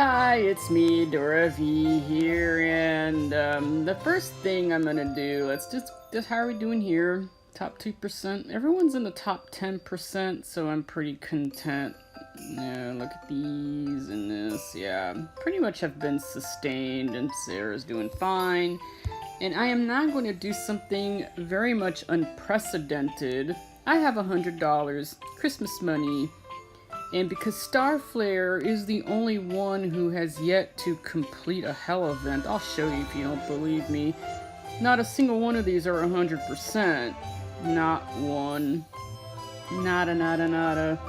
Hi, it's me, Dora V here, and the first thing I'm gonna do, let's just how are we doing here? Top 2%. Everyone's in the top 10%, so I'm pretty content. Yeah, look at these and this, yeah. Pretty much have been sustained, and Sarah's doing fine. And I am now going to do something very much unprecedented. I have $100, Christmas money. And because Starflare is the only one who has yet to complete a hell event, I'll show you if you don't believe me. Not a single one of these are 100%. Not one. Nada, nada, nada.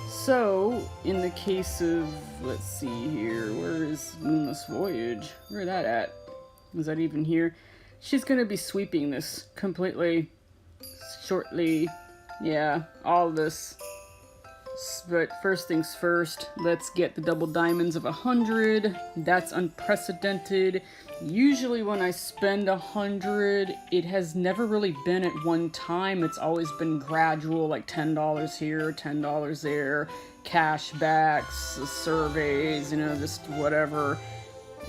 So, in the case of, let's see here, where is Moonless Voyage? Where that at? Is that even here? She's gonna be sweeping this completely shortly. Yeah, all this. But first things first, let's get the double diamonds of 100. That's unprecedented. Usually when I spend 100, it has never really been at one time. It's always been gradual, like $10 here, $10 there, cashbacks, surveys, you know, just whatever.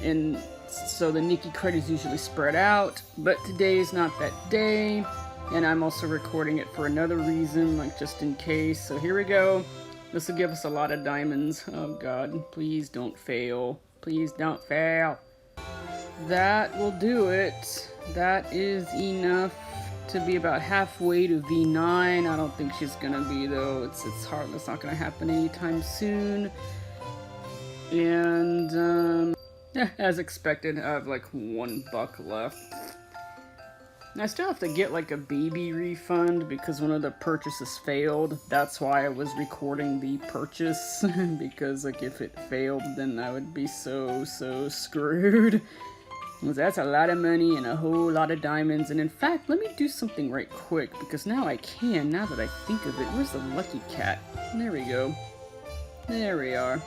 And so the Nikki credits usually spread out, but today is not that day. And I'm also recording it for another reason, like just in case. So here we go. This will give us a lot of diamonds. Oh god, please don't fail. Please don't fail. That will do it. That is enough to be about halfway to V9. I don't think she's gonna be though. It's hard. It's not gonna happen anytime soon. And yeah, as expected, I have like $1 left. I still have to get like a baby refund because one of the purchases failed. That's why I was recording the purchase because like if it failed then I would be so screwed. That's a lot of money and a whole lot of diamonds. And in fact, let me do something right quick because now I can, now that I think of it. Where's the lucky cat? There we go. There we are.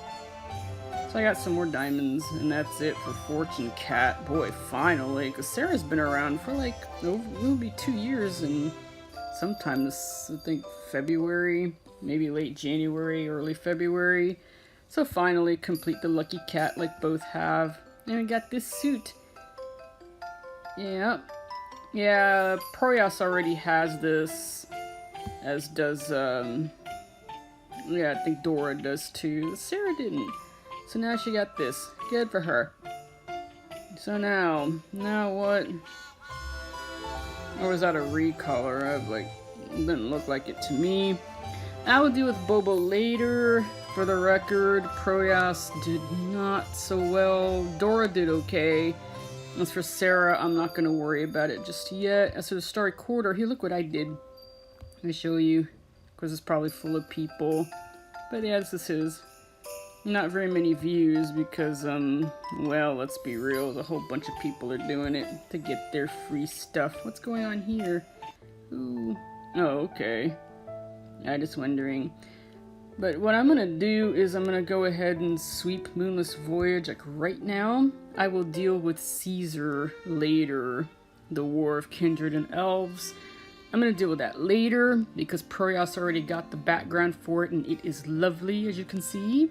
So I got some more diamonds, and that's it for Fortune Cat. Boy, finally, because Sarah's been around for like, it'll be 2 years, and sometime this, I think, February, maybe late January, early February. So finally, complete the Lucky Cat like both have. And we got this suit. Yeah. Yeah, Proyas already has this, as does, yeah, I think Dora does too. Sarah didn't. So now she got this. Good for her. So now what? Or was that a recolor? Didn't look like it to me. I will deal with Bobo later. For the record, Proyas did not so well. Dora did okay. As for Sarah, I'm not gonna worry about it just yet. As for the Starry Quarter, here, look what I did. Let me show you, because it's probably full of people. But yeah, this is his. Not very many views because, well, let's be real, a whole bunch of people are doing it to get their free stuff. What's going on here? Ooh. Oh, okay. I'm just wondering. But what I'm gonna do is I'm gonna go ahead and sweep Moonless Voyage, like right now. I will deal with Caesar later, the War of Kindred and Elves. I'm gonna deal with that later because Proyas already got the background for it and it is lovely, as you can see.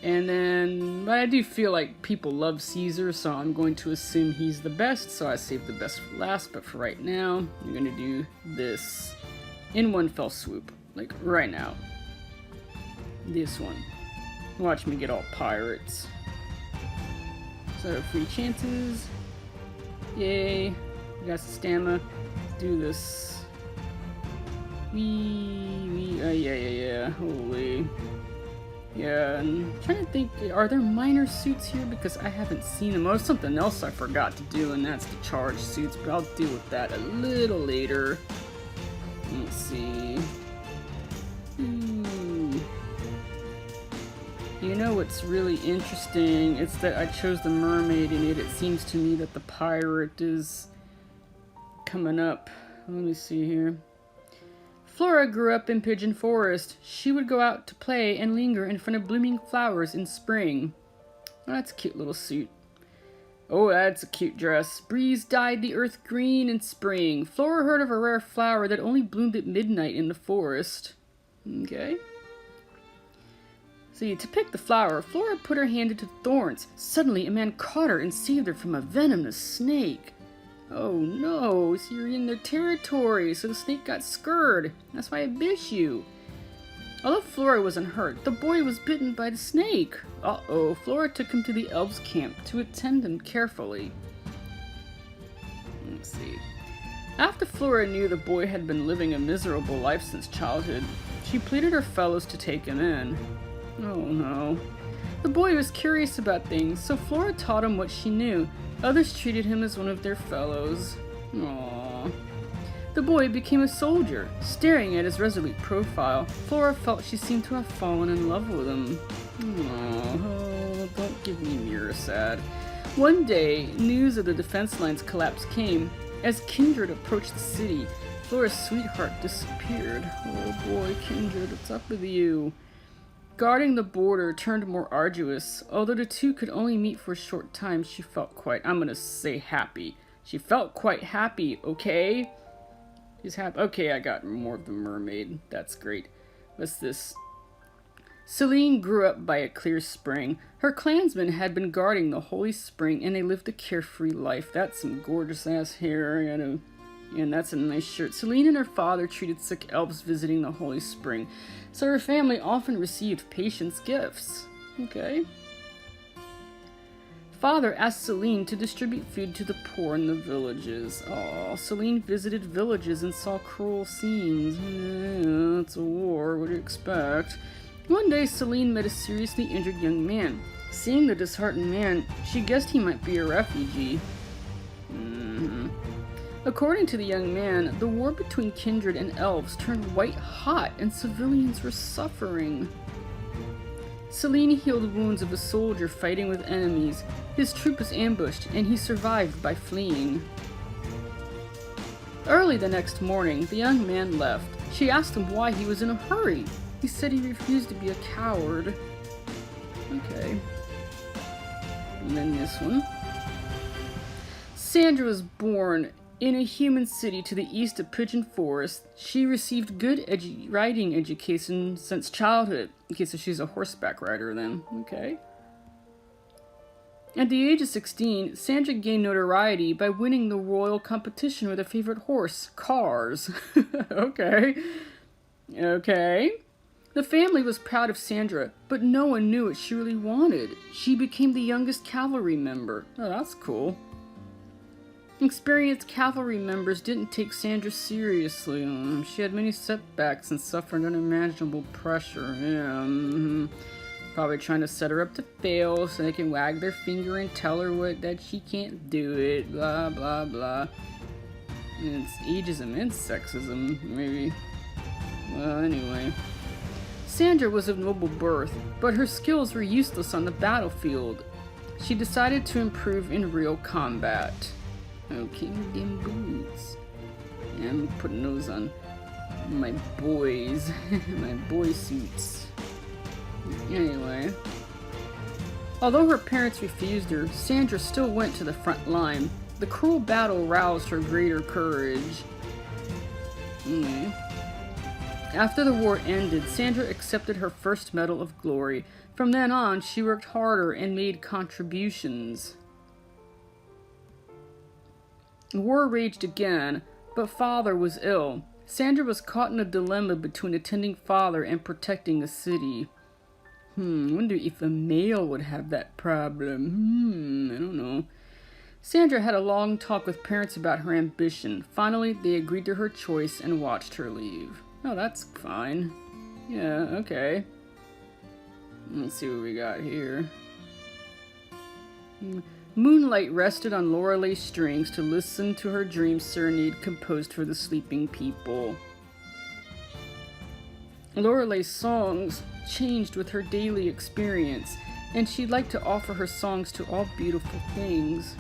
And then, but I do feel like people love Caesar, so I'm going to assume he's the best, so I saved the best for last. But for right now, I'm going to do this in one fell swoop, like right now. This one. Watch me get all pirates. So, free chances. Yay. We got some stamina. Let's do this. Yeah. Holy. Yeah, and I'm trying to think, are there minor suits here? Because I haven't seen them. Oh, there's something else I forgot to do, and that's the charge suits, but I'll deal with that a little later. Let's see. Ooh. You know what's really interesting? It's that I chose the mermaid in it. It seems to me that the pirate is coming up. Let me see here. Flora grew up in Pigeon Forest. She would go out to play and linger in front of blooming flowers in spring. Oh, that's a cute little suit. Oh, that's a cute dress. Breeze dyed the earth green in spring. Flora heard of a rare flower that only bloomed at midnight in the forest. Okay. See, to pick the flower, Flora put her hand into the thorns. Suddenly, a man caught her and saved her from a venomous snake. Oh no, so you're in their territory, so the snake got scared. That's why it bit you. Although Flora wasn't hurt, the boy was bitten by the snake. Uh-oh, Flora took him to the elves' camp to attend him carefully. Let's see. After Flora knew the boy had been living a miserable life since childhood, she pleaded her fellows to take him in. Oh no. The boy was curious about things, so Flora taught him what she knew. Others treated him as one of their fellows. Aww. The boy became a soldier. Staring at his resolute profile, Flora felt she seemed to have fallen in love with him. Oh, don't give me mirror sad. One day, news of the defense line's collapse came. As Kindred approached the city, Flora's sweetheart disappeared. Oh boy, Kindred, what's up with you? Guarding the border turned more arduous. Although the two could only meet for a short time, she felt quite, I'm gonna say happy. She felt quite happy, okay? She's happy. Okay, I got more of the mermaid. That's great. What's this? Celine grew up by a clear spring. Her clansmen had been guarding the holy spring, and they lived a carefree life. That's some gorgeous-ass hair, you know. And that's a nice shirt. Celine and her father treated sick elves visiting the holy spring, so her family often received patience gifts. Okay. Father asked Celine to distribute food to the poor in the villages. Oh, Celine visited villages and saw cruel scenes. Yeah, it's a war, what do you expect? One day, Celine met a seriously injured young man. Seeing the disheartened man, she guessed he might be a refugee. According to the young man, the war between Kindred and elves turned white hot and civilians were suffering. Celine healed wounds of a soldier fighting with enemies. His troop was ambushed, and he survived by fleeing. Early the next morning, the young man left. She asked him why he was in a hurry. He said he refused to be a coward. Okay. And then this one. Sandra was born in a human city to the east of Pigeon Forest. She received good riding education since childhood. Okay, so she's a horseback rider then. Okay. At the age of 16, Sandra gained notoriety by winning the royal competition with her favorite horse, Cars. Okay. Okay. The family was proud of Sandra, but no one knew what she really wanted. She became the youngest cavalry member. Oh, that's cool. Experienced cavalry members didn't take Sandra seriously. She had many setbacks and suffered unimaginable pressure. Yeah, Probably trying to set her up to fail so they can wag their finger and tell her that she can't do it. Blah, blah, blah. And it's ageism and sexism, maybe. Well, anyway. Sandra was of noble birth, but her skills were useless on the battlefield. She decided to improve in real combat. Okay, them boots. Yeah, I'm putting those on my boys. My boy suits. Anyway. Although her parents refused her, Sandra still went to the front line. The cruel battle roused her greater courage. Okay. After the war ended, Sandra accepted her first Medal of Glory. From then on, she worked harder and made contributions. The war raged again, but father was ill. Sandra was caught in a dilemma between attending father and protecting the city. Wonder if a male would have that problem. I don't know. Sandra had a long talk with parents about her ambition. Finally, they agreed to her choice and watched her leave. Oh, that's fine. Yeah, okay. Let's see what we got here. Moonlight rested on Lorelei's strings to listen to her dream serenade composed for the sleeping people. Lorelei's songs changed with her daily experience, and she'd like to offer her songs to all beautiful things.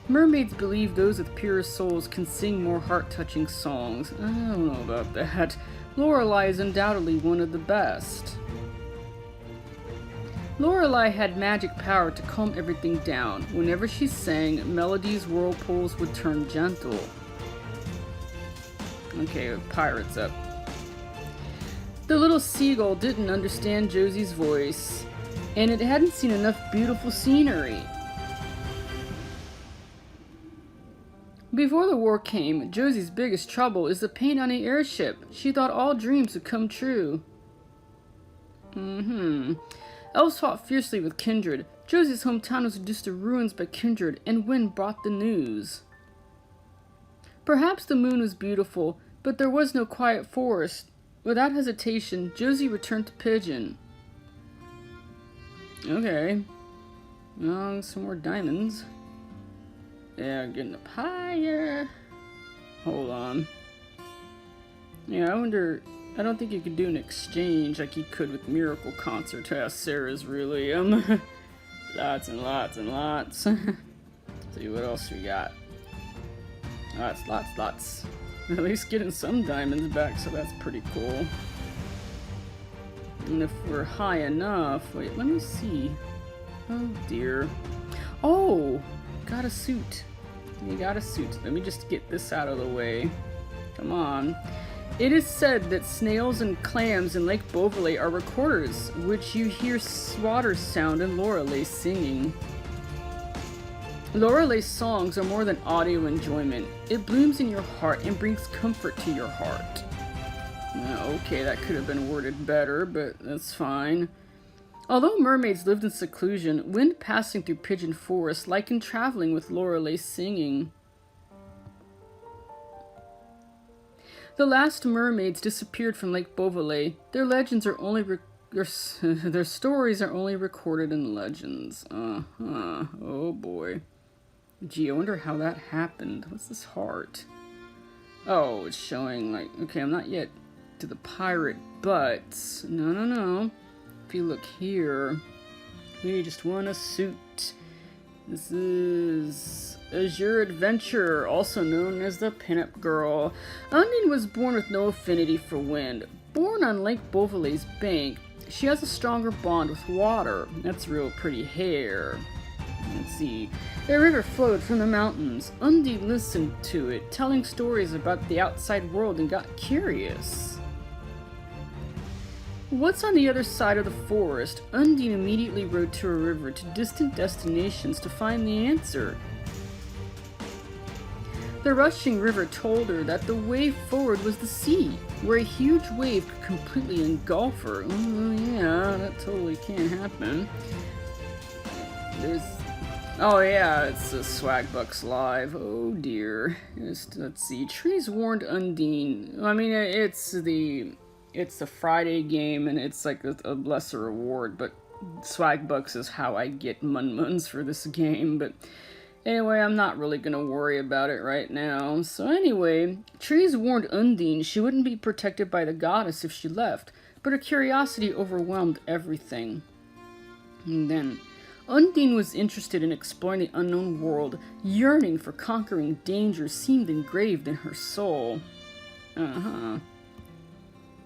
Mermaids believe those with purer souls can sing more heart-touching songs. I don't know about that. Lorelei is undoubtedly one of the best. Lorelei had magic power to calm everything down. Whenever she sang, Melody's whirlpools would turn gentle. Okay, pirates up. The little seagull didn't understand Josie's voice, and it hadn't seen enough beautiful scenery. Before the war came, Josie's biggest trouble is the pain on the airship. She thought all dreams would come true. Elves fought fiercely with Kindred. Josie's hometown was reduced to ruins by Kindred, and wind brought the news. Perhaps the moon was beautiful, but there was no quiet forest. Without hesitation, Josie returned to Pigeon. Okay. Some more diamonds. Yeah, getting up higher. Hold on. Yeah, I wonder... I don't think you could do an exchange like you could with Miracle Concert. Sarah's really, lots and lots and lots. See what else we got. Lots. At least getting some diamonds back, so that's pretty cool. And if we're high enough... Wait, let me see. Oh, dear. Oh! Got a suit. You got a suit. Let me just get this out of the way. Come on. It is said that snails and clams in Lake Beauvalet are recorders, which you hear water sound and Lorelei singing. Lorelei's songs are more than audio enjoyment. It blooms in your heart and brings comfort to your heart. Okay, that could have been worded better, but that's fine. Although mermaids lived in seclusion, wind passing through Pigeon Forest likened traveling with Lorelei singing. The last mermaids disappeared from Lake Beauvalet. Their legends are only their stories are only recorded in legends. Oh boy. Gee, I wonder how that happened. What's this heart? Oh, it's showing like... Okay, I'm not yet to the pirate, but... No. If you look here... We just want a suit. This is... Azure Adventure, also known as the Pinup Girl. Undine was born with no affinity for wind. Born on Lake Beauvalet's bank, she has a stronger bond with water. That's real pretty hair. Let's see. A river flowed from the mountains. Undine listened to it, telling stories about the outside world, and got curious. What's on the other side of the forest? Undine immediately rode to a river to distant destinations to find the answer. The rushing river told her that the way forward was the sea, where a huge wave could completely engulf her. Yeah, that totally can happen. Oh yeah, it's the Swagbucks Live. Oh dear. Let's see. Trees warned Undine. I mean, it's the Friday game, and it's like a lesser reward, but Swagbucks is how I get Mun-Muns for this game, but... Anyway, I'm not really gonna worry about it right now. So anyway, Trees warned Undine she wouldn't be protected by the goddess if she left, but her curiosity overwhelmed everything. And then, Undine was interested in exploring the unknown world. Yearning for conquering danger seemed engraved in her soul.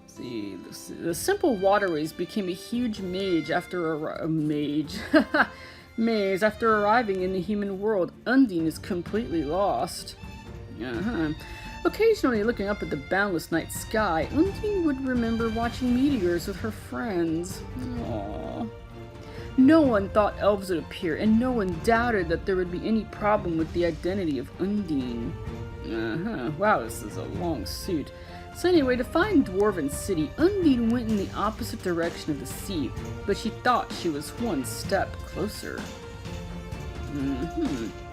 See, the simple waterways became a huge maze after maze after arriving in the human world. Undine is completely lost. Occasionally looking up at the boundless night sky, Undine would remember watching meteors with her friends. Aww. No one thought elves would appear, and no one doubted that there would be any problem with the identity of Undine. Wow, this is a long suit. So anyway, to find Dwarven City, Undine went in the opposite direction of the sea, but she thought she was one step closer.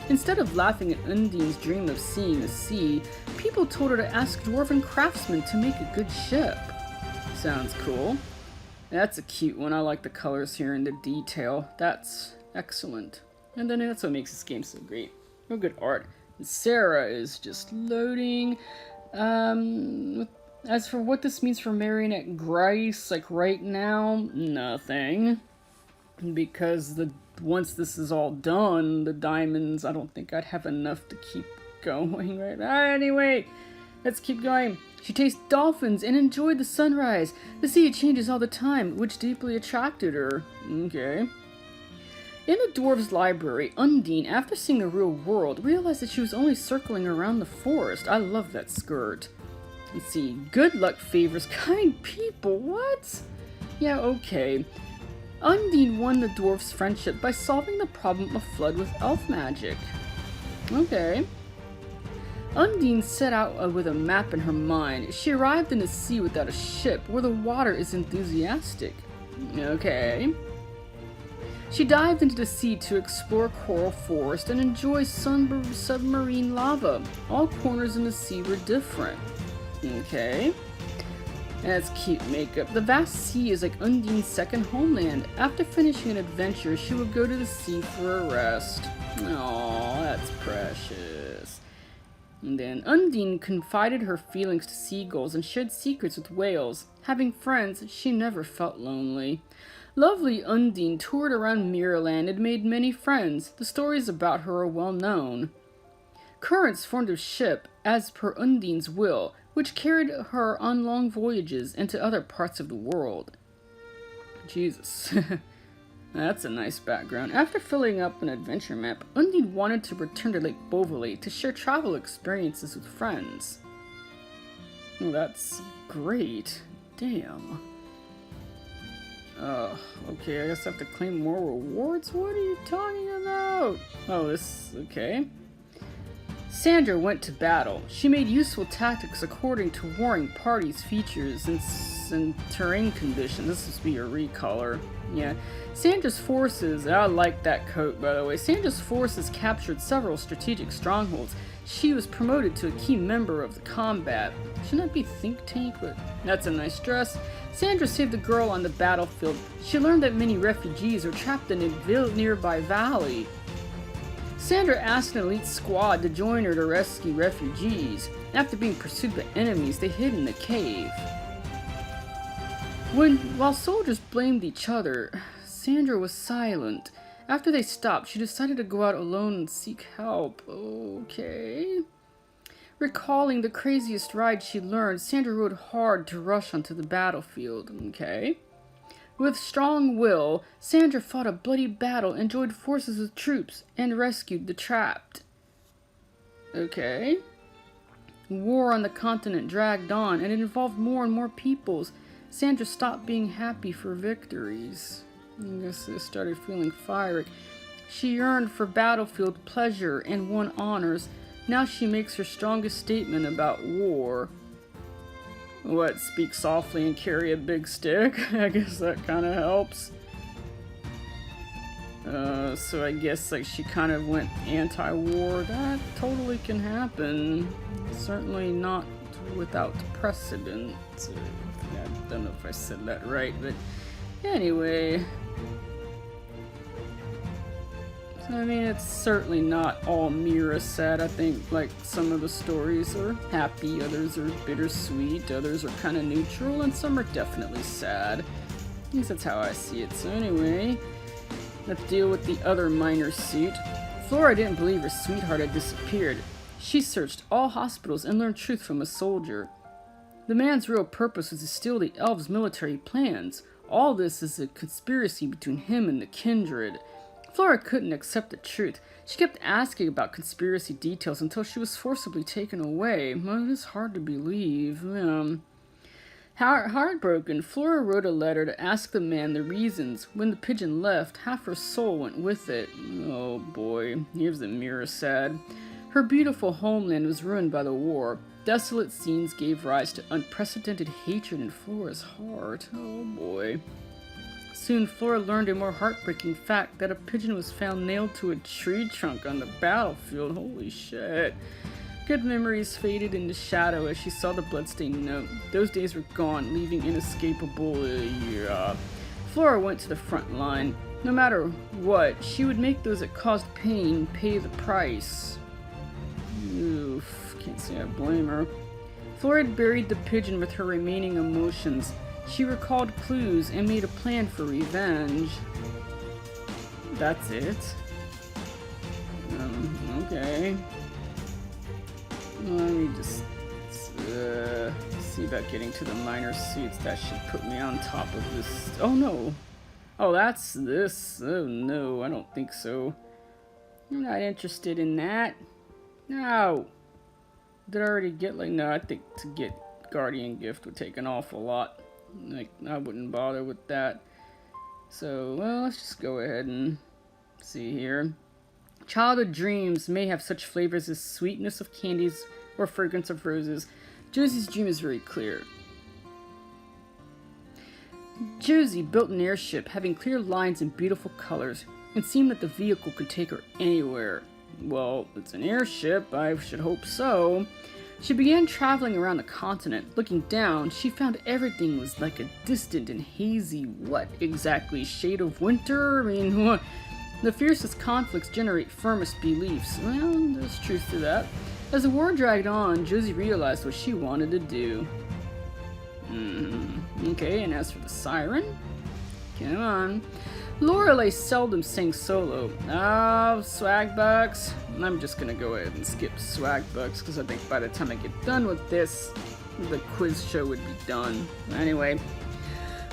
Instead of laughing at Undine's dream of seeing the sea, people told her to ask Dwarven craftsmen to make a good ship. Sounds cool. That's a cute one. I like the colors here and the detail. That's excellent. And then that's what makes this game so great. Real good art. And Sarah is just loading. As for what this means for Marionette Grace, like right now, nothing. Because once this is all done, the diamonds, I don't think I'd have enough to keep going right now. Anyway, let's keep going. She tasted dolphins and enjoyed the sunrise. The sea changes all the time, which deeply attracted her. Okay. In the dwarves' library, Undine, after seeing the real world, realized that she was only circling around the forest. I love that skirt. Let's see. Good luck favors kind people. What? Yeah, okay. Undine won the dwarf's friendship by solving the problem of flood with elf magic. Okay. Undine set out with a map in her mind. She arrived in the sea without a ship, where the water is enthusiastic. Okay. She dived into the sea to explore coral forest and enjoy submarine lava. All corners in the sea were different. Okay. That's cute makeup. The vast sea is like Undine's second homeland. After finishing an adventure, she would go to the sea for a rest. Aww, that's precious. And then Undine confided her feelings to seagulls and shared secrets with whales. Having friends, she never felt lonely. Lovely Undine toured around Mirrorland and made many friends. The stories about her are well known. Currents formed a ship, as per Undine's will, which carried her on long voyages into other parts of the world. Jesus. That's a nice background. After filling up an adventure map, Undine wanted to return to Lake Beauvalet to share travel experiences with friends. Oh, that's great. Damn. Okay, I guess I have to claim more rewards? What are you talking about? Oh, this... okay. Sandra went to battle. She made useful tactics according to warring parties' features and terrain conditions. This must be a recolor. Yeah. Sandra's forces... I like that coat, by the way. Sandra's forces captured several strategic strongholds. She was promoted to a key member of the combat. Shouldn't that be think tank? But that's a nice dress. Sandra saved a girl on the battlefield. She learned that many refugees are trapped in a nearby valley. Sandra asked an elite squad to join her to rescue refugees. After being pursued by enemies, they hid in the cave. While soldiers blamed each other, Sandra was silent. After they stopped, she decided to go out alone and seek help. Okay. Recalling the craziest ride she learned, Sandra rode hard to rush onto the battlefield. Okay. With strong will, Sandra fought a bloody battle, enjoyed forces with troops, and rescued the trapped. Okay. War on the continent dragged on, and it involved more and more peoples. Sandra stopped being happy for victories. I guess I started feeling fiery. She yearned for battlefield pleasure and won honors. Now she makes her strongest statement about war. What, speak softly and carry a big stick? I guess that kind of helps. So I guess like she kind of went anti-war. That totally can happen. Certainly not without precedent. I don't know if I said that right, but anyway. I mean, it's certainly not all Mira sad. I think, like, some of the stories are happy, others are bittersweet, others are kind of neutral, and some are definitely sad. At least that's how I see it. So anyway, let's deal with the other minor suit. Flora didn't believe her sweetheart had disappeared. She searched all hospitals and learned truth from a soldier. The man's real purpose was to steal the elves' military plans. All this is a conspiracy between him and the kindred. Flora couldn't accept the truth. She kept asking about conspiracy details until she was forcibly taken away. Well, it is hard to believe. Heartbroken, Flora wrote a letter to ask the man the reasons. When the pigeon left, half her soul went with it. Oh boy, here's the mirror sad. Her beautiful homeland was ruined by the war. Desolate scenes gave rise to unprecedented hatred in Flora's heart. Oh boy. Soon, Flora learned a more heartbreaking fact that a pigeon was found nailed to a tree trunk on the battlefield. Holy shit. Good memories faded into shadow as she saw the bloodstained note. Those days were gone, leaving inescapable. Flora went to the front line. No matter what, she would make those that caused pain pay the price. Oof, can't say I blame her. Flora had buried the pigeon with her remaining emotions. She recalled clues and made a plan for revenge. That's it? Okay. Let me just see about getting to the minor suits. That should put me on top of this. Oh no! Oh, that's this. Oh no, I don't think so. I'm not interested in that. No! Did I already get like... No, I think to get guardian gift would take an awful lot. Like, I wouldn't bother with that. So, well, let's just go ahead and see here. Childhood dreams may have such flavors as sweetness of candies or fragrance of roses. Josie's dream is very clear. Josie built an airship having clear lines and beautiful colors. It seemed that the vehicle could take her anywhere. Well, it's an airship, I should hope so. She began traveling around the continent. Looking down, she found everything was like a distant and hazy, what exactly, shade of winter? I mean, what? The fiercest conflicts generate firmest beliefs. Well, there's truth to that. As the war dragged on, Josie realized what she wanted to do. Okay, and as for the Siren? Come on. Lorelei seldom sang solo. Oh, swag bucks. I'm just gonna go ahead and skip swag bucks because I think by the time I get done with this, the quiz show would be done. Anyway,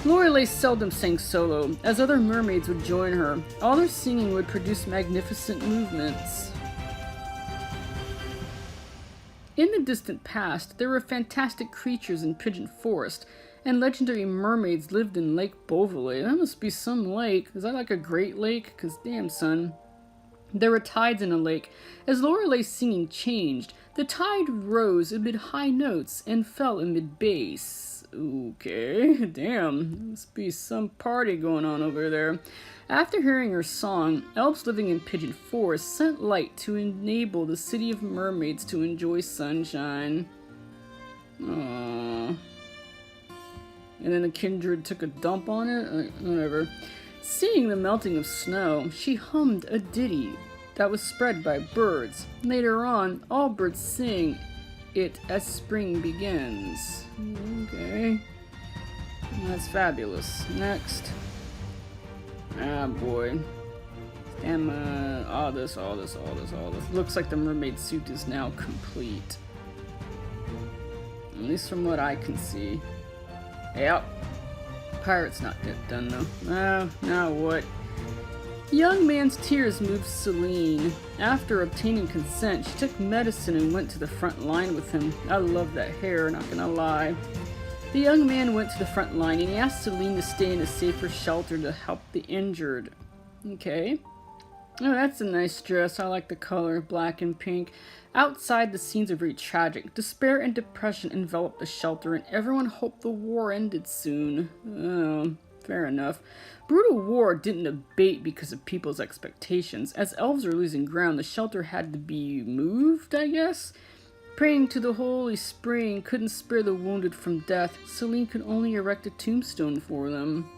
Lorelei seldom sang solo, as other mermaids would join her. All their singing would produce magnificent movements. In the distant past, there were fantastic creatures in Pigeon Forest, and legendary mermaids lived in Lake Beauvalet. That must be some lake. Is that like a great lake? Because damn, son. There were tides in the lake. As Lorelei's singing changed, the tide rose amid high notes and fell amid bass. Okay, damn. Must be some party going on over there. After hearing her song, elves living in Pigeon Forest sent light to enable the city of mermaids to enjoy sunshine. Aww. And then the kindred took a dump on it? Whatever. Seeing the melting of snow, she hummed a ditty that was spread by birds. Later on, all birds sing it as spring begins. Okay. That's fabulous. Next. Ah, boy. Damn, all this. Looks like the mermaid suit is now complete. At least from what I can see. Yep. Pirate's not yet done, though. Oh, now what? The young man's tears moved Celine. After obtaining consent, she took medicine and went to the front line with him. I love that hair, not gonna lie. The young man went to the front line and he asked Celine to stay in a safer shelter to help the injured. Okay. Oh, that's a nice dress. I like the color, black and pink. Outside, the scenes are very tragic. Despair and depression enveloped the shelter, and everyone hoped the war ended soon. Oh, fair enough. Brutal war didn't abate because of people's expectations. As elves are losing ground, the shelter had to be moved, I guess? Praying to the Holy Spring couldn't spare the wounded from death. Celine could only erect a tombstone for them.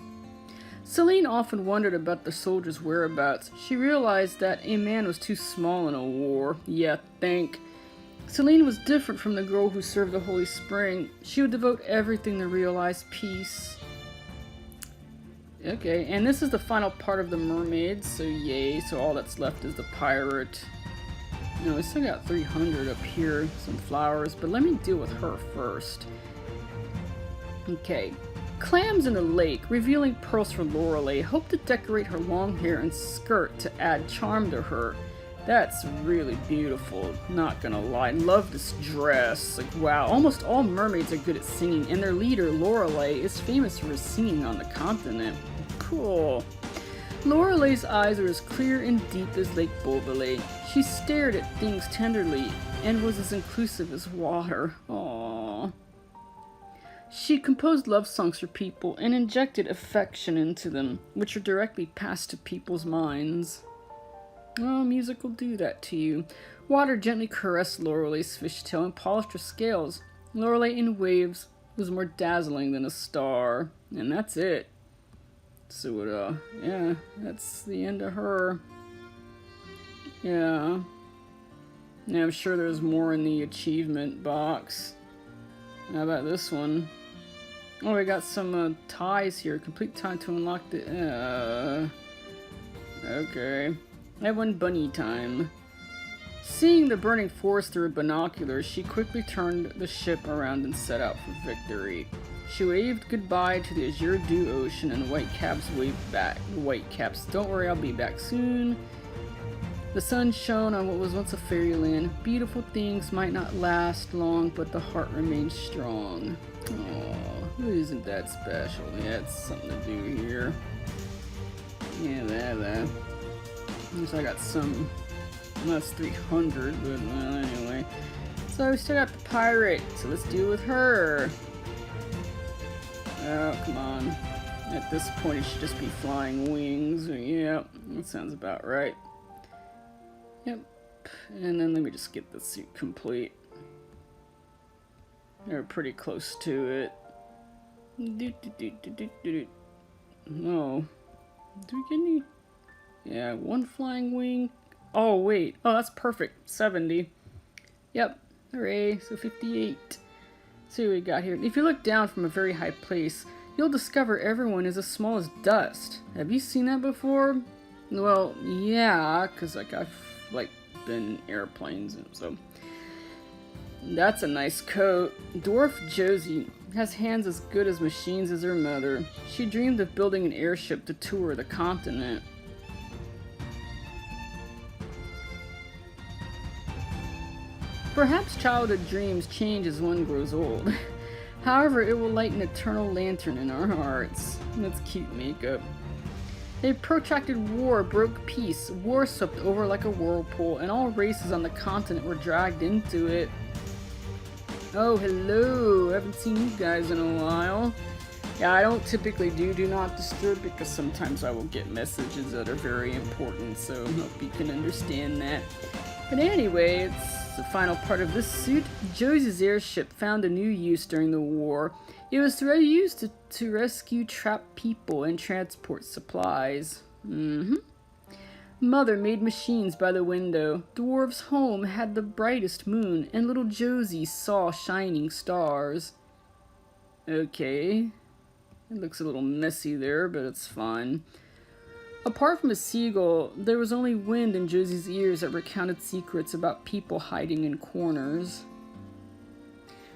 Celine often wondered about the soldiers' whereabouts. She realized that a man was too small in a war. Yeah, think. Celine was different from the girl who served the Holy Spring. She would devote everything to realize peace. Okay, and this is the final part of the mermaids, so yay. So all that's left is the pirate. No, we still got 300 up here, some flowers, but let me deal with her first. Okay. Clams in a lake, revealing pearls for Lorelei, hope to decorate her long hair and skirt to add charm to her. That's really beautiful, not gonna lie. Love this dress. Like, wow, almost all mermaids are good at singing, and their leader, Lorelei, is famous for her singing on the continent. Cool. Lorelei's eyes are as clear and deep as Lake Beauvalet. She stared at things tenderly and was as inclusive as water. Aww. She composed love songs for people and injected affection into them, which are directly passed to people's minds. Oh, music will do that to you. Water gently caressed Lorelei's fishtail and polished her scales. Lorelei in waves was more dazzling than a star. And that's it. So, yeah, that's the end of her. Yeah. Yeah, I'm sure there's more in the achievement box. How about this one? Oh, we got some ties here. Complete time to unlock the... Okay. I won bunny time. Seeing the burning forest through binoculars, she quickly turned the ship around and set out for victory. She waved goodbye to the azure dew ocean and the whitecaps waved back. The whitecaps, don't worry, I'll be back soon. The sun shone on what was once a fairyland. Beautiful things might not last long, but the heart remains strong. Oh, isn't that special? Yeah, it's something to do here. Yeah, that. At least I got some. That's 300, but well, anyway. So we still got the pirate, so let's deal with her. Oh, come on. At this point, it should just be flying wings. Yeah, that sounds about right. Yep. And then let me just get the suit complete. They're pretty close to it. No. Do we get any? Yeah, one flying wing. Oh, wait. Oh, that's perfect. 70. Yep. Hooray. So 58. See what we got here. If you look down from a very high place, you'll discover everyone is as small as dust. Have you seen that before? Well, yeah, because I've been in airplanes, so that's a nice coat. Dwarf Josie has hands as good as machines as her mother. She dreamed of building an airship to tour the continent. Perhaps childhood dreams change as one grows old. However, it will light an eternal lantern in our hearts. That's cute makeup. A protracted war broke peace. War swept over like a whirlpool, and all races on the continent were dragged into it. Oh, hello! I haven't seen you guys in a while. Yeah, I don't typically do not disturb because sometimes I will get messages that are very important, so I hope you can understand that. But anyway, it's the final part of this suit. Josie's airship found a new use during the war. It was used to rescue trapped people and transport supplies. Mother made machines by the window. Dwarf's home had the brightest moon, and little Josie saw shining stars. Okay. It looks a little messy there, but it's fine. Apart from a seagull, there was only wind in Josie's ears that recounted secrets about people hiding in corners.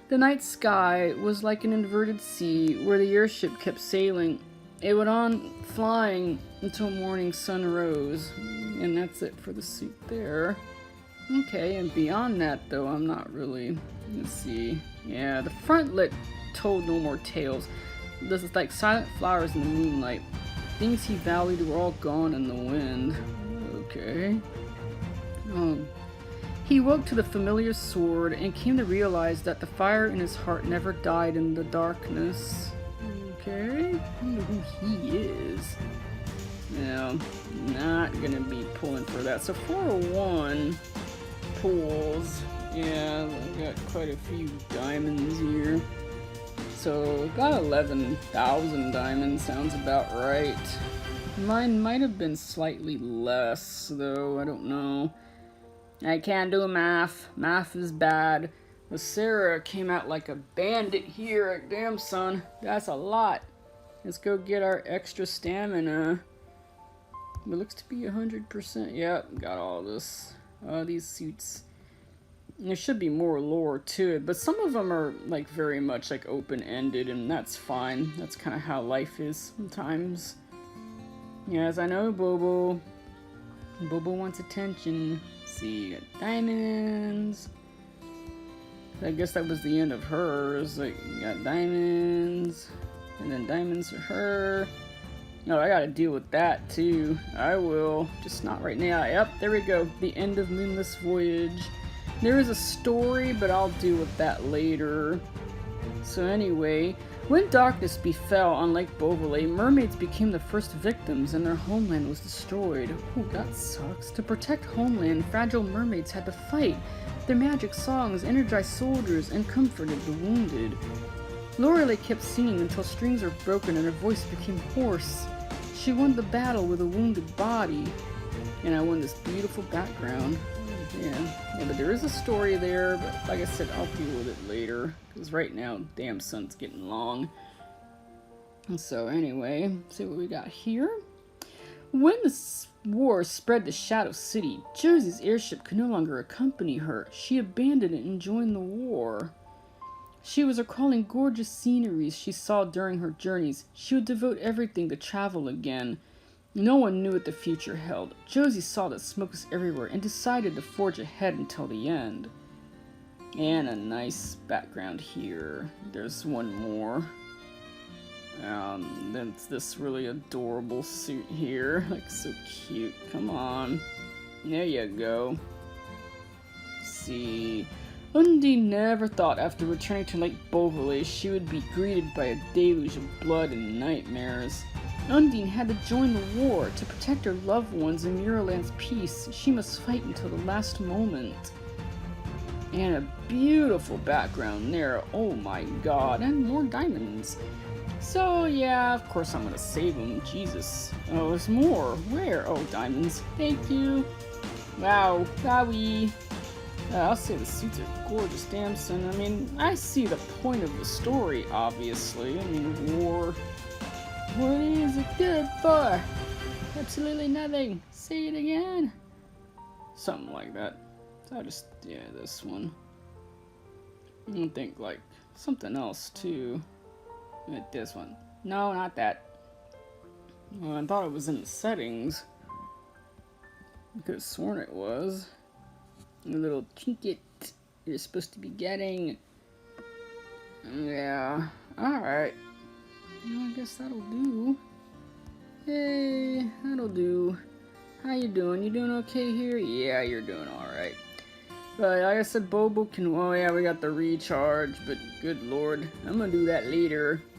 The night sky was like an inverted sea where the airship kept sailing. It went on flying until morning sun rose. And that's it for the suit there. Okay, and beyond that though, I'm not really... Let's see. Yeah, the frontlet told no more tales. This is like silent flowers in the moonlight. Things he valued were all gone in the wind. Okay. He woke to the familiar sword and came to realize that the fire in his heart never died in the darkness. Okay. I wonder who he is. No, not gonna be pulling for that. So 401 pulls. Yeah, I've got quite a few diamonds here. So about 11,000 diamonds sounds about right. Mine might have been slightly less, though. I don't know. I can't do math. Math is bad. But Sarah came out like a bandit here. Damn, son. That's a lot. Let's go get our extra stamina. It looks to be 100%. Yep, got all this. These suits. There should be more lore to it, but some of them are like very much like open-ended, and that's fine. That's kind of how life is sometimes. Yes, I know, Bobo. Bobo wants attention. Let's see, got diamonds. I guess that was the end of hers. Like, got diamonds, and then diamonds for her. No, I gotta deal with that too. I will, just not right now. Yep, there we go. The end of Moonless Voyage. There is a story, but I'll deal with that later. So anyway, when darkness befell on Lake Beauvalet, mermaids became the first victims and their homeland was destroyed. Oh, that sucks. To protect homeland, fragile mermaids had to fight. Their magic songs energized soldiers and comforted the wounded. Lorelei kept singing until strings were broken and her voice became hoarse. She won the battle with a wounded body. And I won this beautiful background. Yeah, but there is a story there, but like I said, I'll deal with it later. Because right now, damn sun's getting long. And so anyway, see what we got here. When the war spread to Shadow City, Josie's airship could no longer accompany her. She abandoned it and joined the war. She was recalling gorgeous sceneries she saw during her journeys. She would devote everything to travel again. No one knew what the future held. Josie saw that smoke was everywhere and decided to forge ahead until the end. And a nice background here. There's one more. That's this really adorable suit here. Like, so cute. Come on. There you go. See. Undine never thought after returning to Lake Beauvais she would be greeted by a deluge of blood and nightmares. Undine had to join the war. To protect her loved ones and Muraland's peace, she must fight until the last moment. And a beautiful background there. Oh my god. And more diamonds. So yeah, of course I'm gonna save them. Jesus. Oh, there's more. Where? Oh, diamonds. Thank you. Wow. Wowie. I'll say the suits are gorgeous, Damson. I mean, I see the point of the story, obviously. I mean, war. What is it good for? Absolutely nothing. Say it again. Something like that. So I just, yeah, this one. I don't think, like, something else, too. Like this one. No, not that. Well, I thought it was in the settings. I could have sworn it was. A little trinket you're supposed to be getting. Yeah. Alright. Well, I guess that'll do. Hey, that'll do. How you doing? You doing okay here? Yeah, you're doing alright. But like I said, Bobo can... Oh yeah, we got the recharge, but good lord. I'm gonna do that later.